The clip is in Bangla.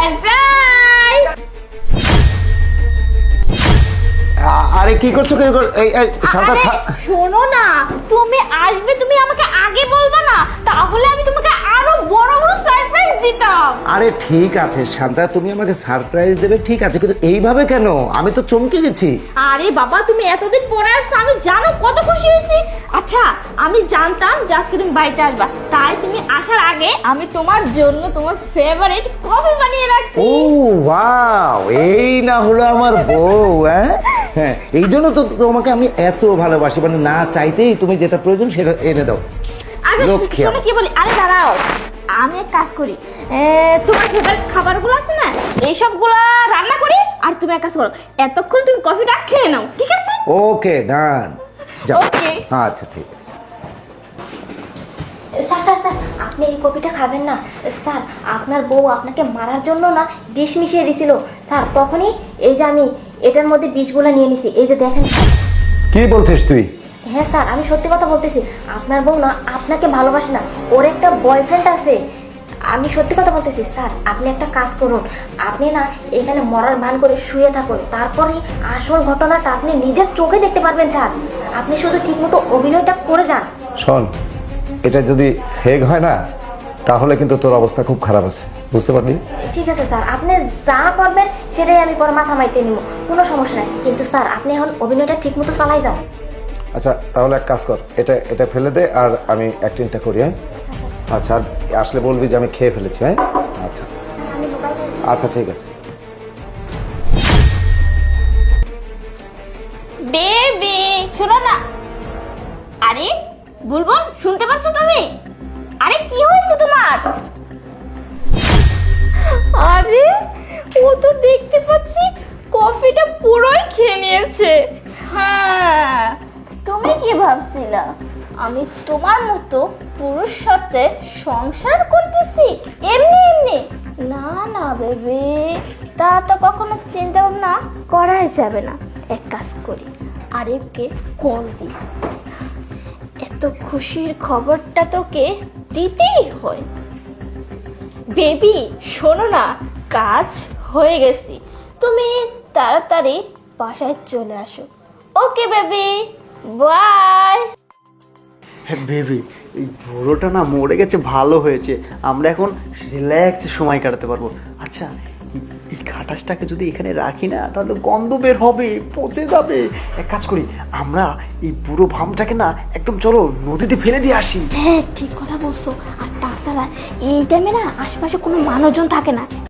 সারপ্রাইজ। আরে কি করছো কি শান্তা শোনো না, তুমি আসবে, তুমি আমাকে আগে বলবা না, তাহলে আমি তোমাকে আরো বড় বড় সারপ্রাইজ দিতাম। আরে ঠিক আছে শান্তা, তুমি আমাকে সারপ্রাইজ দেবে ঠিক আছে, কিন্তু এইভাবে কেন? আমি তো চমকে গেছি। আরে বাবা, তুমি এতদিন পরে আসছো, আমি জানো কত খুশি হয়েছি। আচ্ছা, আমি জানতাম যে আজকে তুমি বাড়িতে আসবা, তাই তুমি আসার আগে আমি তোমার জন্য তোমার ফেভারিট কফি বানিয়ে রাখছি। ও ওয়াও, এই না হলো আমার বউ। হ্যাঁ, এই জন্য তো তোমাকে আমি এত ভালোবাসি, মানে না চাইতেই তুমি যেটা প্রয়োজন সেটা এনে দাও। আচ্ছা লক্ষ্মী শোনো কি বলি, আরে দাঁড়াও, আমি এক কাজ করি, তোমার ফেভারিট খাবারগুলো আছে না, এইসবগুলো রান্না করি, আর তুমি এক কাজ করো, এতক্ষণ তুমি কফিটা খেয়ে নাও, ঠিক আছে? ওকে ডান, যাও। Okay. আচ্ছা ঠিক আছে। স্যার স্যার স্যার, আপনি এই কপিটা খাবেন না স্যার। আপনার বউ আপনাকে মারার জন্য না বিষ মিশিয়ে দিছিল স্যার, তখনই এই যে আমি এটার মধ্যে বিষগুলো নিয়ে নিছি, এই যে দেখেন স্যার। কি বলছিস তুই? হ্যাঁ স্যার, আমি সত্যি কথা বলতেছি, আপনার বউ না আপনাকে ভালোবাসে না, ওর একটা বয়ফ্রেন্ড আছে। আমি সত্যি কথা বলতেছি স্যার, আপনি একটা কাজ করুন, আপনি না এখানে মরার ভান করে শুয়ে থাকুন, তারপরে আসল ঘটনাটা আপনি নিজের চোখে দেখতে পারবেন স্যার। আপনি শুধু ঠিকমতো অভিনয়টা করে যান। শোন, এটা যদি ফেক হয় না তাহলে কিন্তু তোর অবস্থা খুব খারাপ আছে, বুঝতে পারলি? ঠিক আছে স্যার, আপনি যা করবেন সেটাই আমি পরে মাথা মাইতে নিব, কোনো সমস্যা নাই, কিন্তু স্যার আপনি এখন অভিনয়টা ঠিক মতো চালাই যান। আচ্ছা তাহলে এক কাজ কর, এটা এটা ফেলে দে আর আমি অ্যাক্টিংটা করি। হ্যাঁ আচ্ছা, আর আসলে বলবি যে আমি খেয়ে ফেলেছি। হ্যাঁ আচ্ছা আমি লুকাই দিই। আচ্ছা ঠিক আছে। বেবি শোনো না। আরে বুলবুল, শুনতে পাচ্ছ তুমি? আরে কি হয়েছে তোমার? আরে ও তো দেখতে পাচ্ছি কফিটা পুরোই খেয়ে নিয়েছে। হ্যাঁ, তুমি কি ভাবছিলা আমি তোমার মতো পুরুষ সাথে সংসার করতেছি এমনি এমনি? না না বেবি, তা তো কখনো চিন্তা ভাবনা করাই যাবে না। এক কাজ করি, আরিফকে কল দিই, এত খুশির খবরটা তোকে দিতেই হয়। বেবি শোনো না, কাজ হয়ে গেছি, তুমি তাড়াতাড়ি বাসায় চলে আসো। Okay baby, by. বেবি, এই বুড়োটা না মরে গেছে, ভালো হয়েছে, আমরা এখন রিল্যাক্সে সময় কাটাতে পারবো। আচ্ছা, এই খাটাসটাকে যদি এখানে রাখি না তাহলে গন্ধ বের হবে, পচে যাবে। এক কাজ করি, আমরা এই বুড়ো ভামটাকে না একদম চলো নদীতে ফেলে দিয়ে আসি। হ্যাঁ ঠিক কথা বলছো, আর তাছাড়া এই টাইমে না আশেপাশে কোনো মানুষজন থাকে না,